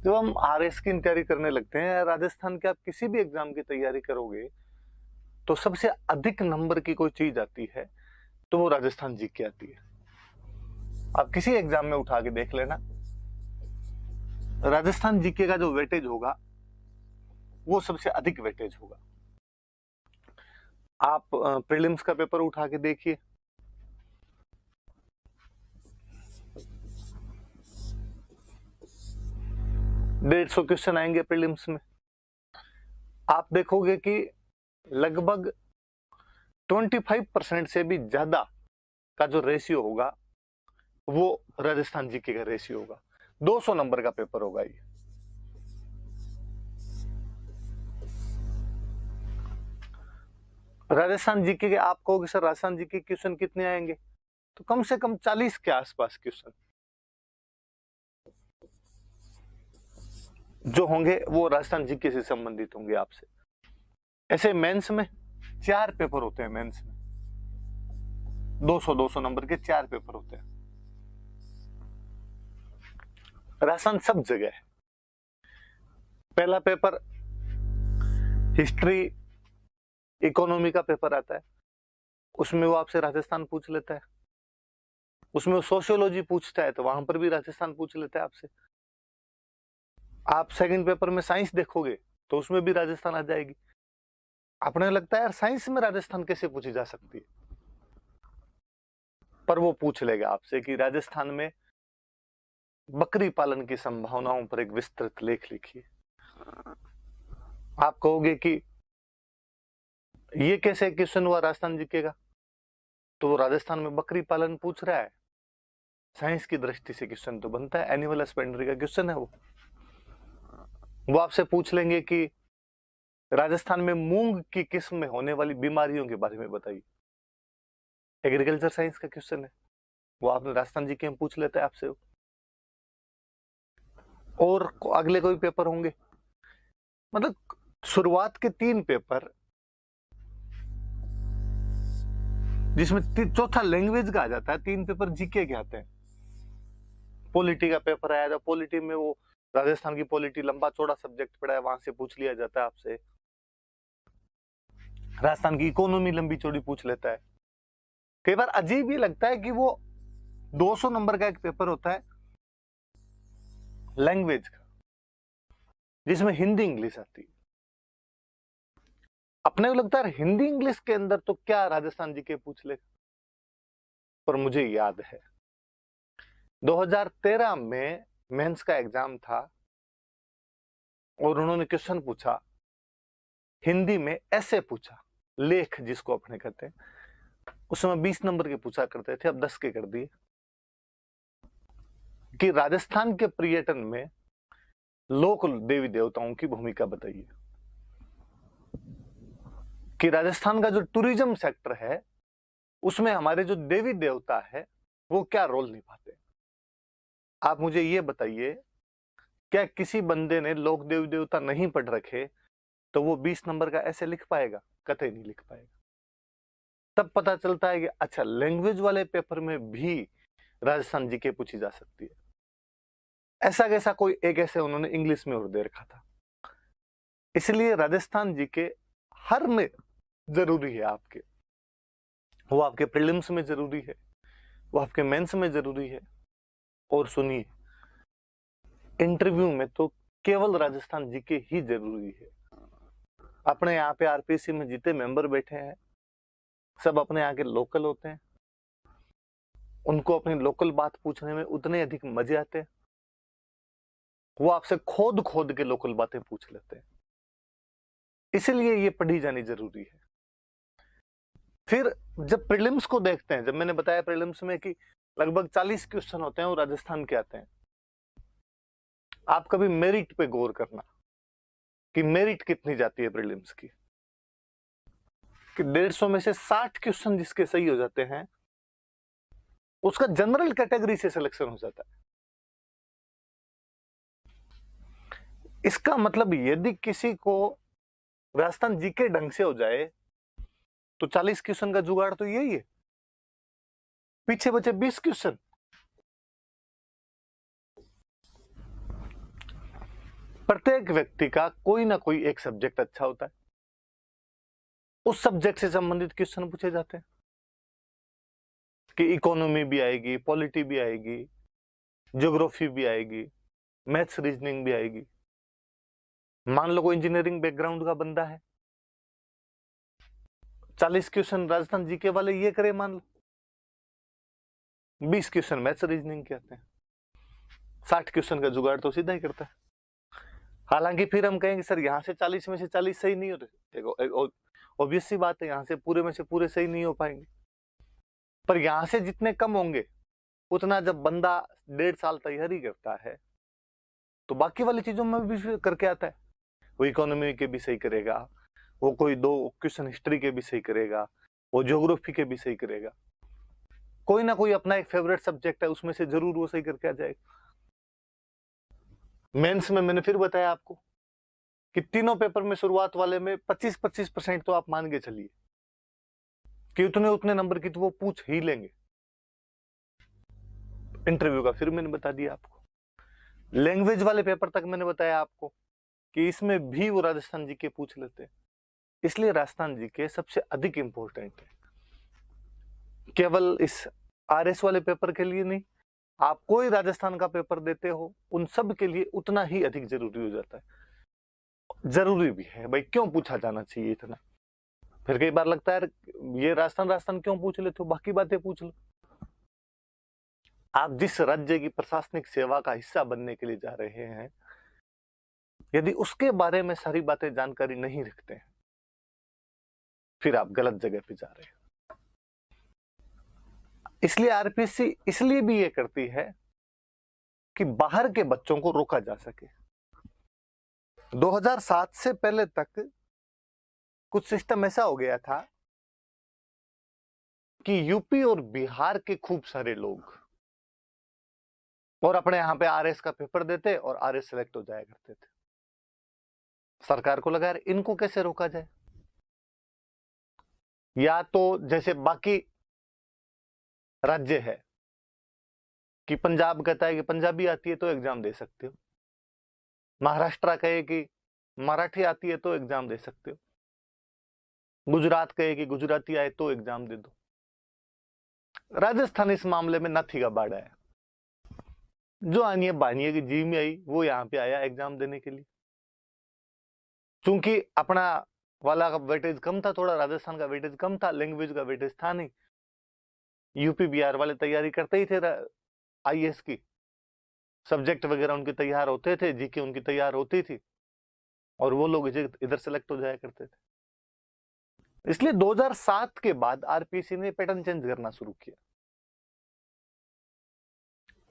जब हम आरएस की तैयारी करने लगते हैं, राजस्थान के आप किसी भी एग्जाम की तैयारी करोगे तो सबसे अधिक नंबर की कोई चीज आती है तो वो राजस्थान जीके आती है। आप किसी एग्जाम में उठा के देख लेना, राजस्थान जीके का जो वेटेज होगा वो सबसे अधिक वेटेज होगा। आप प्रीलिम्स का पेपर उठा के देखिए, डेढ़ 150 क्वेश्चन आएंगे प्रीलिम्स में। आप देखोगे कि लगभग 25% से भी ज्यादा का जो रेशियो होगा वो राजस्थान जीके का रेशियो होगा। 200 नंबर का पेपर होगा ये। राजस्थान जीके के आप कहोगे सर राजस्थान जीके क्वेश्चन कितने आएंगे, तो कम से कम 40 के आसपास क्वेश्चन जो होंगे वो राजस्थान जीके से संबंधित होंगे आपसे। ऐसे मेंस में 4 पेपर होते हैं, मेंस में 200 नंबर के 4 पेपर होते हैं। राजस्थान सब जगह है। पहला पेपर हिस्ट्री इकोनॉमी का पेपर आता है, उसमें वो आपसे राजस्थान पूछ लेता है। उसमें वो सोशियोलॉजी पूछता है तो वहां पर भी राजस्थान पूछ लेता है आपसे। आप सेकंड पेपर में साइंस देखोगे तो उसमें भी राजस्थान आ जाएगी। आपने लगता है यार साइंस में राजस्थान कैसे पूछी जा सकती है, पर वो पूछ लेगा आपसे कि राजस्थान में बकरी पालन की संभावनाओं पर एक विस्तृत लेख लिखिए। आप कहोगे कि ये कैसे क्वेश्चन हुआ राजस्थान जीके का, तो वो राजस्थान में बकरी पालन पूछ रहा है, साइंस की दृष्टि से क्वेश्चन तो बनता है, एनिमल हस्बेंड्री का क्वेश्चन है वो आपसे पूछ लेंगे कि राजस्थान में मूंग की किस्म में होने वाली बीमारियों के बारे में बताइए। एग्रीकल्चर साइंस का क्वेश्चन है, वो आपने राजस्थान जीके में पूछ लेता है आपसे। और अगले कोई पेपर होंगे, मतलब शुरुआत के 3 पेपर जिसमें चौथा लैंग्वेज का आ जाता है, 3 पेपर जीके के आते हैं। पॉलिटी का पेपर आया था, पॉलिटी में वो राजस्थान की पॉलिटी लंबा चौड़ा सब्जेक्ट पड़ा है, वहां से पूछ लिया जाता है आपसे। राजस्थान की इकोनॉमी लंबी चौड़ी पूछ लेता है। कई बार अजीब ये लगता है कि वो 200 नंबर का एक पेपर होता है लैंग्वेज का, जिसमें हिंदी इंग्लिश आती है। अपने को लगता है हिंदी इंग्लिश के अंदर तो क्या राजस्थान जी के पूछ ले, पर मुझे याद है 2013 में मेंस का एग्जाम था और उन्होंने क्वेश्चन पूछा हिंदी में, ऐसे पूछा, लेख जिसको अपने कहते हैं, उस समय 20 नंबर के पूछा करते थे, अब 10 के कर दिए, कि राजस्थान के पर्यटन में लोक देवी देवताओं की भूमिका बताइए, कि राजस्थान का जो टूरिज्म सेक्टर है उसमें हमारे जो देवी देवता है वो क्या रोल निभाते हैं। आप मुझे ये बताइए, क्या किसी बंदे ने लोक देवी देवता नहीं पढ़ रखे तो वो 20 नंबर का ऐसे लिख पाएगा? कतई नहीं लिख पाएगा। तब पता चलता है कि अच्छा, लैंग्वेज वाले पेपर में भी राजस्थान जीके पूछी जा सकती है। ऐसा कैसा, कोई एक ऐसे उन्होंने इंग्लिश में और दे रखा था। इसलिए राजस्थान जीके हर में जरूरी है आपके, वो आपके प्रीलिम्स में जरूरी है, वो आपके मेंस में जरूरी है। और सुनिए, इंटरव्यू में तो केवल राजस्थान जीके ही जरूरी है। अपने यहाँ पे आरपीसी में जितने मेंबर बैठे हैं सब अपने यहाँ के लोकल होते हैं, उनको अपनी लोकल बात पूछने में उतने अधिक मजे आते हैं, वो आपसे खोद खोद के लोकल बातें पूछ लेते हैं। इसलिए ये पढ़ी जानी जरूरी है। फिर जब प्रीलिम्स को देखते हैं, जब मैंने बताया प्रीलिम्स में कि लगभग 40 क्वेश्चन होते हैं और राजस्थान के आते हैं, आप कभी मेरिट पे गौर करना कि मेरिट कितनी जाती है प्रीलिम्स की, कि 150 में से 60 क्वेश्चन जिसके सही हो जाते हैं उसका जनरल कैटेगरी से सिलेक्शन हो जाता है। इसका मतलब यदि किसी को राजस्थान जीके ढंग से हो जाए तो 40 क्वेश्चन का जुगाड़ तो यही है, पीछे बचे 20 क्वेश्चन। प्रत्येक व्यक्ति का कोई ना कोई एक सब्जेक्ट अच्छा होता है, उस सब्जेक्ट से संबंधित क्वेश्चन पूछे जाते हैं कि इकोनॉमी भी आएगी, पॉलिटी भी आएगी, ज्योग्राफी भी आएगी, मैथ्स रीजनिंग भी आएगी। मान लो कोई इंजीनियरिंग बैकग्राउंड का बंदा है, 40 क्वेश्चन राजस्थान जीके वाले ये करे, मान लो 20 क्वेश्चन मैथ्स रीजनिंग के आते हैं, 60 क्वेश्चन का जुगाड़ तो सीधा ही करता है। हालांकि फिर हम कहेंगे सर यहाँ से 40 में से 40 सही नहीं होते, देखो ऑब्वियस सी बात है, यहाँ से पूरे में से पूरे सही नहीं हो पाएंगे, पर यहाँ से जितने कम होंगे उतना जब बंदा 1.5 साल तैयारी करता है तो बाकी वाली चीजों में भी करके आता है। वो इकोनॉमी के भी सही करेगा, वो कोई 2 क्वेश्चन हिस्ट्री के भी सही करेगा, वो ज्योग्राफी के भी सही करेगा, कोई ना कोई अपना एक फेवरेट सब्जेक्ट है उसमें से जरूर वो सही करके आ जाएगा। मेंस में मैंने फिर बताया आपको कि तीनों पेपर में शुरुआत वाले में 25-25% तो आप मान के चलिए कि उतने नंबर की तो वो पूछ ही लेंगे। इंटरव्यू का फिर मैंने बता दिया आपको। लैंग्वेज वाले पेपर तक मैंने बताया आपको कि इसमें भी वो राजस्थान जी के पूछ लेते हैं, इसलिए राजस्थान जी के सबसे अधिक इंपॉर्टेंट है। केवल इस आरएस वाले पेपर के लिए नहीं, आप कोई राजस्थान का पेपर देते हो उन सब के लिए उतना ही अधिक जरूरी हो जाता है। जरूरी भी है भाई, क्यों पूछा जाना चाहिए इतना। फिर कई बार लगता है ये राजस्थान क्यों पूछ लेते हो, बाकी बातें पूछ लो। आप जिस राज्य की प्रशासनिक सेवा का हिस्सा बनने के लिए जा रहे हैं, यदि उसके बारे में सारी बातें जानकारी नहीं रखते हैं फिर आप गलत जगह पे जा रहे हैं। इसलिए आरपीएससी इसलिए भी ये करती है कि बाहर के बच्चों को रोका जा सके। 2007 से पहले तक कुछ सिस्टम ऐसा हो गया था कि यूपी और बिहार के खूब सारे लोग और अपने यहां पे आरएस का पेपर देते और आरएस सेलेक्ट हो जाया करते थे। सरकार को लगा इनको कैसे रोका जाए, या तो जैसे बाकी राज्य है कि पंजाब कहता है कि पंजाबी आती है तो एग्जाम दे सकते हो, महाराष्ट्र कहे कि मराठी आती है तो एग्जाम दे सकते हो, गुजरात कहे कि गुजराती आए तो एग्जाम दे दो। राजस्थान इस मामले में नाथी का बाड़ा है, जो आनिए बानिए की जी में आई वो यहां पे आया एग्जाम देने के लिए। चूंकि अपना वाला का वेटेज कम था, थोड़ा राजस्थान का वेटेज कम था, लैंग्वेज का वेटेज था नहीं। यूपी बिहार वाले तैयारी करते ही थे आईएएस की, सब्जेक्ट वगैरह उनके तैयार होते थे, जीके उनकी तैयार होती थी और वो लोग इधर सेलेक्ट हो जाया करते थे। इसलिए 2007 के बाद आरपीएससी ने पैटर्न चेंज करना शुरू किया।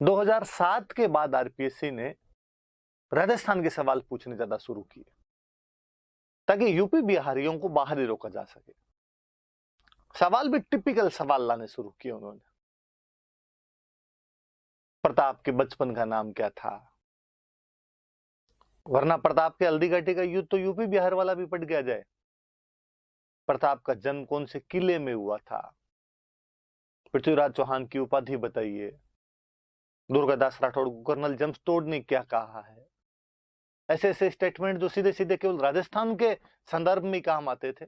2007 के बाद आरपीएससी ने राजस्थान के सवाल पूछने ज्यादा शुरू किए ताकि यूपी बिहारियों को बाहर ही रोका जा सके। सवाल भी टिपिकल सवाल लाने शुरू किए उन्होंने। प्रताप के बचपन का नाम क्या था, वरना प्रताप के हल्दी घाटी का युद्ध तो यूपी बिहार वाला भी पढ़ गया जाए। प्रताप का जन्म कौन से किले में हुआ था, पृथ्वीराज चौहान की उपाधि बताइए, दुर्गादास राठौड़ को कर्नल जेम्स ने क्या कहा है। ऐसे ऐसे स्टेटमेंट जो सीधे सीधे केवल राजस्थान के संदर्भ में काम आते थे,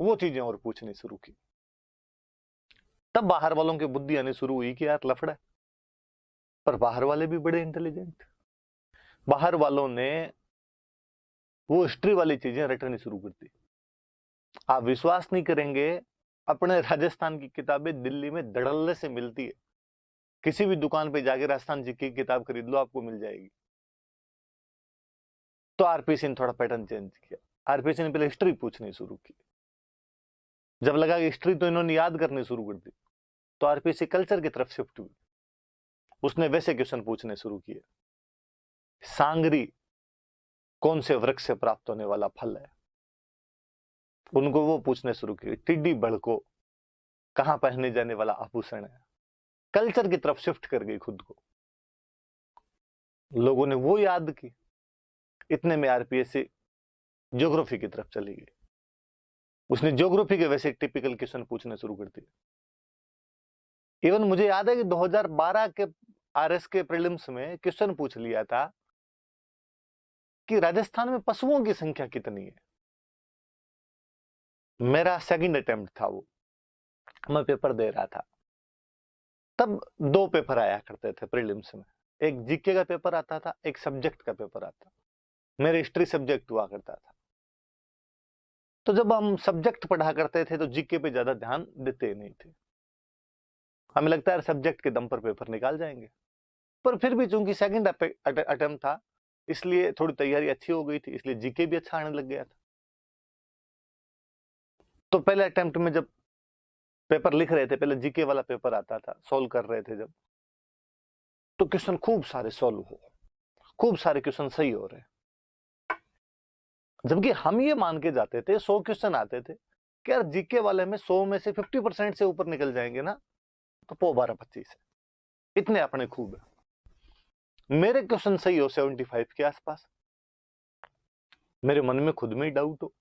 वो चीजें और पूछनी शुरू की। तब बाहर वालों की बुद्धि आनी शुरू हुई कि यार लफड़ा है। पर बाहर वाले भी बड़े इंटेलिजेंट, बाहर वालों ने वो हिस्ट्री वाली चीजें रटनी शुरू कर दी। आप विश्वास नहीं करेंगे, अपने राजस्थान की किताबें दिल्ली में धड़ल्ले से मिलती है। किसी भी दुकान पे जाके राजस्थान जी की किताब खरीद लो, आपको मिल जाएगी। तो आरपीएससी ने थोड़ा पैटर्न चेंज किया। आरपीएससी ने पहले हिस्ट्री पूछनी शुरू की। जब लगा कि हिस्ट्री तो इन्होंने याद करनी शुरू कर दी, तो आरपीएससी कल्चर की तरफ शिफ्ट हुई। उसने वैसे क्वेश्चन पूछने शुरू किए। सांगरी कौन से वृक्ष से प्राप्त होने वाला फल है, उनको वो पूछने शुरू किए। टिड्डी बड़को कहां पहने जाने वाला आभूषण है। कल्चर की तरफ शिफ्ट कर गई खुद को, लोगों ने वो याद की। इतने में आरपीएससी ज्योग्राफी की तरफ चली गई। उसने ज्योग्राफी के वैसे टिपिकल क्वेश्चन पूछने शुरू कर दिए। इवन मुझे याद है कि 2012 के आरएस के प्रीलिम्स में क्वेश्चन पूछ लिया था कि राजस्थान में पशुओं की संख्या कितनी है। मेरा सेकंड अटेम्प्ट था, वो मैं पेपर दे रहा था। तब 2 पेपर आया करते थे प्रीलिम्स में, एक जीके का पेपर आता था, एक सब्जेक्ट का पेपर आता। मेरे हिस्ट्री सब्जेक्ट हुआ करता था। तो जब हम सब्जेक्ट पढ़ा करते थे तो जीके पे ज्यादा ध्यान देते नहीं थे, हमें लगता है सब्जेक्ट के दम पर पेपर निकाल जाएंगे। पर फिर भी चूंकि सेकंड अटेम्प्ट था, इसलिए थोड़ी तैयारी अच्छी हो गई थी, इसलिए जीके भी अच्छा आने लग गया था। तो पहले अटेम्प्ट में जब पेपर लिख रहे थे, पहले जीके वाला पेपर आता था, सोल्व कर रहे थे जब, तो क्वेश्चन खूब सारे सोल्व हो, खूब सारे क्वेश्चन सही हो रहे, जबकि हम ये मान के जाते थे 100 क्वेश्चन आते थे कि यार जीके वाले में 100 में से 50% से ऊपर निकल जाएंगे ना, तो 12-25 है, इतने अपने खूब है। मेरे क्वेश्चन सही हो 75 के आसपास, मेरे मन में खुद में ही डाउट हो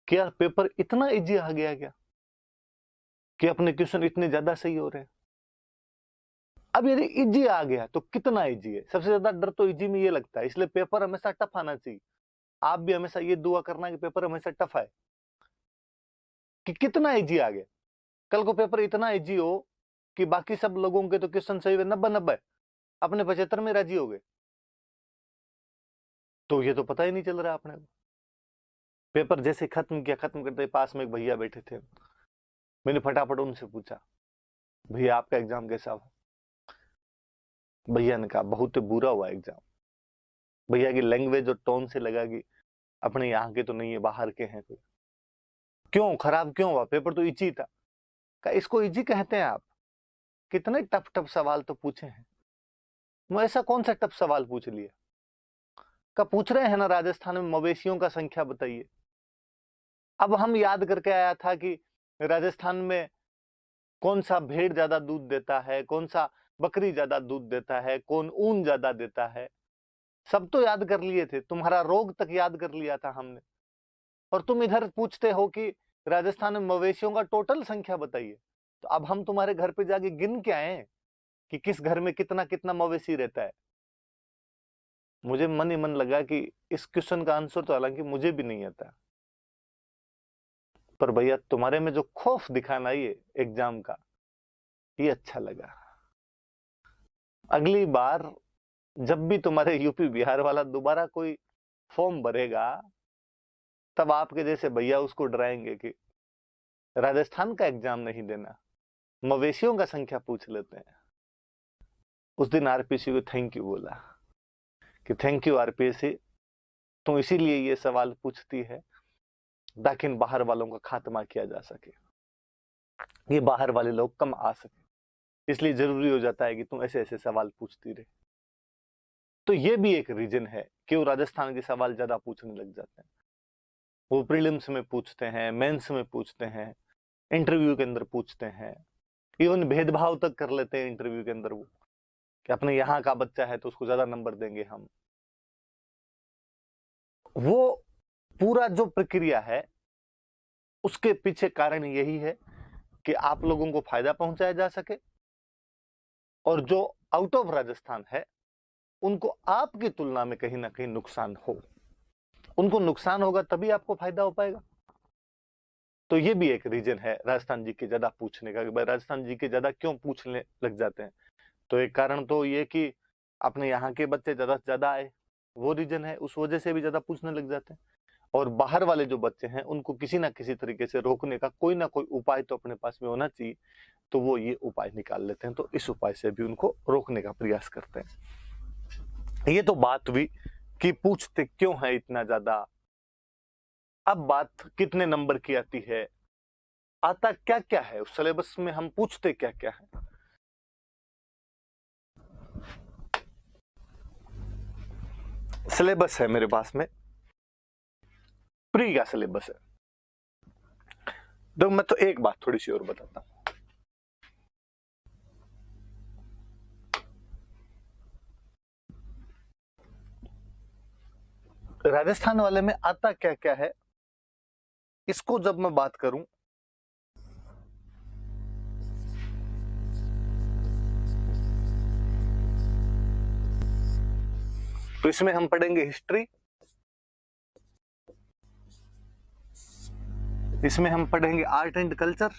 कि यार पेपर इतना इजी आ गया क्या कि अपने क्वेश्चन इतने ज्यादा सही हो रहे हैं। अब यदि इजी आ गया तो कितना इजी है, सबसे ज्यादा डर तो इजी में ये लगता है, इसलिए पेपर हमेशा टफ आना चाहिए। आप भी हमेशा ये दुआ करना कि पेपर हमेशा टफ आए, कि कितना इजी आ गया। कल को पेपर इतना इजी हो कि बाकी सब लोगों के तो क्वेश्चन सही हुए 90-90, अपने 75 में राजी हो गए, तो ये तो पता ही नहीं चल रहा अपने को। पेपर जैसे खत्म किया, खत्म करते पास में एक भैया बैठे थे, मैंने फटाफट उनसे पूछा, भैया आपका एग्जाम कैसा हुआ? भैया ने कहा बहुत बुरा हुआ एग्जाम। भैया की लैंग्वेज और टोन से लगा कि अपने यहाँ के तो नहीं है, बाहर के हैं कोई। क्यों खराब क्यों हुआ? पेपर तो इजी था। कहा इसको इजी कहते हैं आप? कितने टफ टफ सवाल तो पूछे हैं। मैं ऐसा कौन सा टफ सवाल पूछ लिया? का पूछ रहे हैं ना राजस्थान में मवेशियों का संख्या बताइए। अब हम याद करके आया था कि राजस्थान में कौन सा भेड़ ज्यादा दूध देता है, कौन सा बकरी ज्यादा दूध देता है, कौन ऊन ज्यादा देता है, सब तो याद कर लिए थे, तुम्हारा रोग तक याद कर लिया था हमने। और तुम इधर पूछते हो कि राजस्थान में मवेशियों का टोटल संख्या बताइए। तो अब हम तुम्हारे घर पे जाके गिन के आए कि किस घर में कितना कितना मवेशी रहता है। मुझे मन ही मन लगा कि इस क्वेश्चन का आंसर तो हालांकि मुझे भी नहीं आता, पर भैया तुम्हारे में जो खौफ दिखाना ये एग्जाम का, ये अच्छा लगा। अगली बार जब भी तुम्हारे यूपी बिहार वाला दोबारा कोई फॉर्म भरेगा, तब आपके जैसे भैया उसको डराएंगे कि राजस्थान का एग्जाम नहीं देना, मवेशियों का संख्या पूछ लेते हैं। उस दिन आरपीसी को थैंक यू बोला कि थैंक यू आरपीसी, तुम इसीलिए ये सवाल पूछती है ताकि इन बाहर वालों का खात्मा किया जा सके, ये बाहर वाले लोग कम आ सके, इसलिए जरूरी हो जाता है कि तुम ऐसे ऐसे सवाल पूछती रहे। तो ये भी एक रीजन है कि वो राजस्थान के सवाल ज्यादा पूछने लग जाते हैं। वो प्रीलिम्स में पूछते हैं, मेंस में पूछते हैं, इंटरव्यू के अंदर पूछते हैं, इवन भेदभाव तक कर लेते हैं इंटरव्यू के अंदर वो कि अपने यहाँ का बच्चा है तो उसको ज्यादा नंबर देंगे हम। वो पूरा जो प्रक्रिया है उसके पीछे कारण यही है कि आप लोगों को फायदा पहुंचाया जा सके, और जो आउट ऑफ राजस्थान है उनको आपकी तुलना में कहीं ना कहीं नुकसान हो। उनको नुकसान होगा तभी आपको फायदा हो पाएगा। तो ये भी एक रीजन है राजस्थान जी के ज्यादा पूछने का कि भाई राजस्थान जी के ज्यादा क्यों पूछने लग जाते हैं। तो एक कारण तो ये कि अपने यहाँ के बच्चे ज्यादा से ज्यादा आए, वो रीजन है, उस वजह से भी ज्यादा पूछने लग जाते हैं। और बाहर वाले जो बच्चे हैं उनको किसी ना किसी तरीके से रोकने का कोई ना कोई उपाय तो अपने पास में होना चाहिए, तो वो ये उपाय निकाल लेते हैं, तो इस उपाय से भी उनको रोकने का प्रयास करते हैं। ये तो बात हुई कि पूछते क्यों है इतना ज्यादा। अब बात कितने नंबर की आती है, आता क्या क्या है उस सिलेबस में, हम पूछते क्या क्या है। सिलेबस है मेरे पास में, प्री का सिलेबस है। तो मैं तो एक बात थोड़ी सी और बताता हूं। राजस्थान वाले में आता क्या क्या है, इसको जब मैं बात करूं, तो इसमें हम पढ़ेंगे हिस्ट्री, इसमें हम पढ़ेंगे आर्ट एंड कल्चर,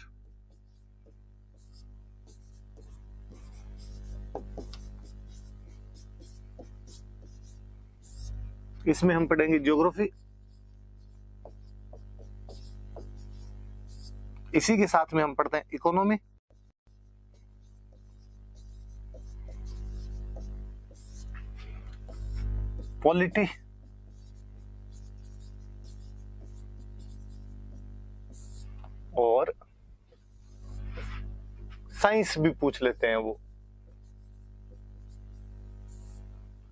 इसमें हम पढ़ेंगे ज्योग्राफी, इसी के साथ में हम पढ़ते हैं इकोनॉमी, पॉलिटी, और साइंस भी पूछ लेते हैं वो,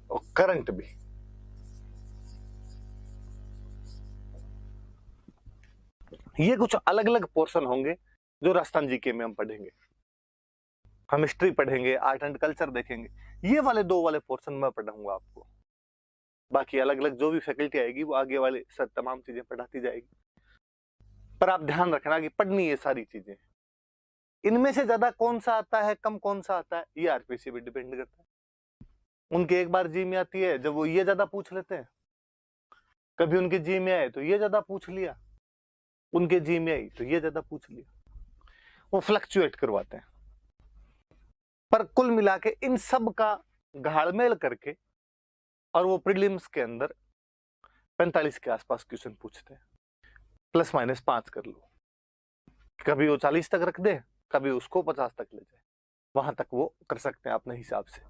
और करंट भी। ये कुछ अलग अलग पोर्शन होंगे जो राजस्थान जीके में हम पढ़ेंगे। हम हिस्ट्री पढ़ेंगे, आर्ट एंड कल्चर देखेंगे, ये वाले 2 वाले पोर्शन में पढ़ाऊंगा आपको। बाकी अलग अलग जो भी फैकल्टी आएगी वो आगे वाले सब तमाम चीजें पढ़ाती जाएगी। पर आप ध्यान रखना कि पढ़नी ये सारी चीजें, इनमें से ज्यादा कौन सा आता है, कम कौन सा आता है, ये आरपीसी पे डिपेंड करता है। उनके एक बार जी में आती है जब वो ये ज्यादा पूछ लेते हैं, कभी उनके जी में आए तो ये ज्यादा पूछ लिया, उनके जी में आई तो ये ज्यादा पूछ लिया, वो फ्लक्चुएट करवाते हैं। पर कुल मिला के इन सब का घाड़मेल करके और वो प्रीलिम्स के अंदर 45 के आसपास क्वेश्चन पूछते हैं, ±5 कर लो। कभी वो 40 तक रख दे, कभी उसको 50 तक ले जाए, वहां तक वो कर सकते हैं अपने हिसाब से।